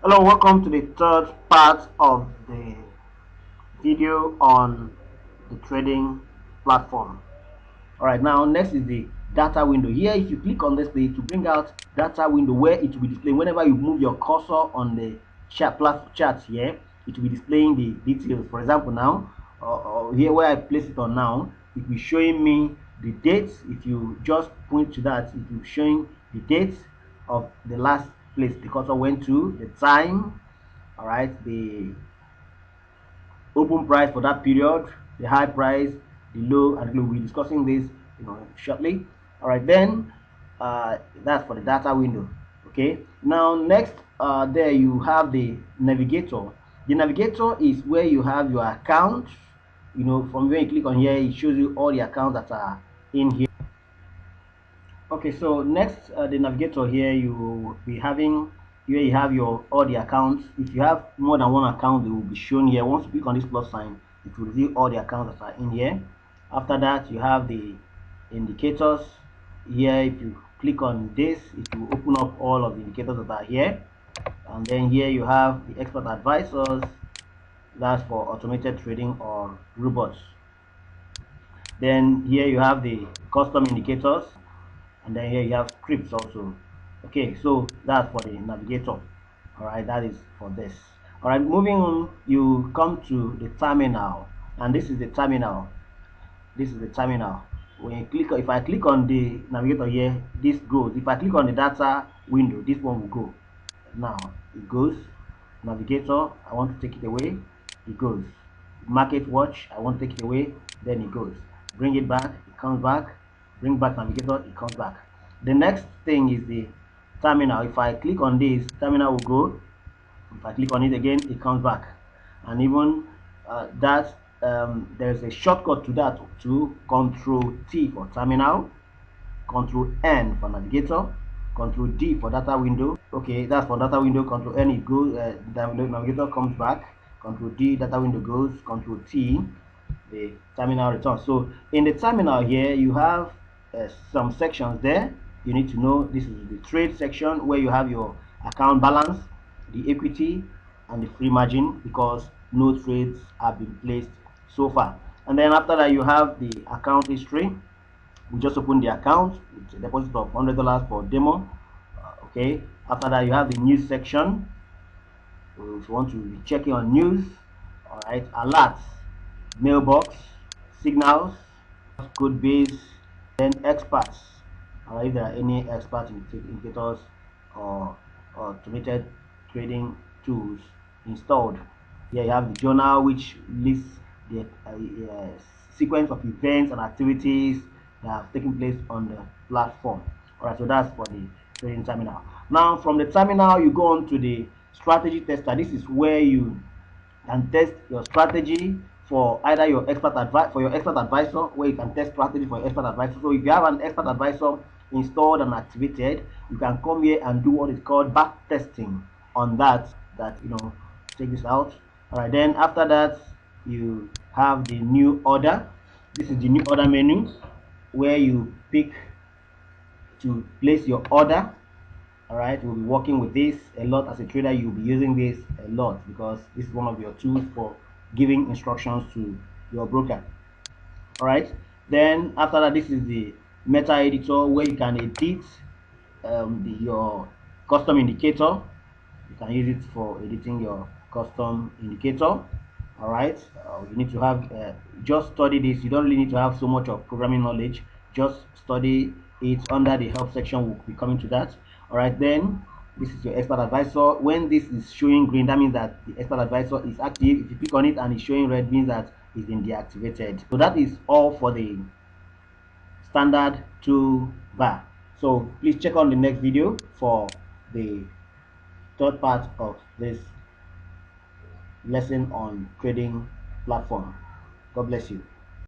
Hello, welcome to the third part of the video on the trading platform. All right, now next is the data window. Here, if you click on this page to bring out data window, where it will be displaying whenever you move your cursor on the chart here, it will be displaying the details. For example, now here where I place it on now, it will be showing me the dates. If you just point to that, it will be showing the dates of the last place the cursor went to, the time, all right, the open price for that period, the high price, the low, and we'll be discussing this shortly. All right, then that's for the data window. Okay, now next there you have the navigator. The navigator is where you have your account. From when you click on here, it shows you all the accounts that are in here. Okay, so next, the navigator here, you will be having where you have your all the accounts. If you have more than one account, they will be shown here. Once you click on this plus sign, it will reveal all the accounts that are in here. After that, you have the indicators here. If you click on this, it will open up all of the indicators that are here. And then here you have the expert advisors. That's for automated trading or robots. Then here you have the custom indicators, and then here you have scripts also. Okay, so that's for the navigator. All right, that is for this. All right, moving on, you come to the terminal, and this is the terminal. This is the terminal. When you click, if I click on the navigator here, this goes. If I click on the data window, this one will go. Now it goes. Navigator, I want to take it away, it goes. Market watch, I want to take it away, then it goes. Bring it back, it comes back. Bring back navigator, it comes back. The next thing is the terminal. If I click on this, terminal will go. If I click on it again, it comes back. And even there's a shortcut to that, to Control T for terminal, Control N for navigator, Control D for data window. Okay, that's for data window. Control N, it goes, navigator comes back. Control D, data window goes. Control T, the terminal returns. So in the terminal here, you have some sections there. You need to know this is the trade section, where you have your account balance, the equity, and the free margin, because no trades have been placed so far. And then after that, you have the account history. We just opened the account with a deposit of $100 for demo. Okay, after that, you have the news section. If you want to be checking on news, all right, alerts, mailbox, signals, code base, then experts. All right, if there are any expert indicators or automated trading tools installed. Here you have the journal, which lists the sequence of events and activities that have taken place on the platform. All right, so that's for the trading terminal. Now, from the terminal, you go on to the strategy tester. This is where you can test your strategy for either your expert advisor, where you can test strategy for your expert advisor. So if you have an expert advisor installed and activated, you can come here and do what is called back testing on that. Check this out. All right, then after that, you have the new order. This is the new order menu, where you pick to place your order. All right, we'll be working with this a lot. As a trader, you'll be using this a lot, because this is one of your tools for giving instructions to your broker. All right, then after that, this is the meta editor, where you can edit your custom indicator. You can use it for editing your custom indicator. All right, you need to have just study this. You don't really need to have so much of programming knowledge. Just study it. Under the help section, we'll be coming to that. All right, then this is your expert advisor. When this is showing green, that means that the expert advisor is active. If you click on it and it's showing red, means that it's been deactivated. So that is all for the standard toolbar. So please check on the next video for the third part of this lesson on trading platform. God bless you.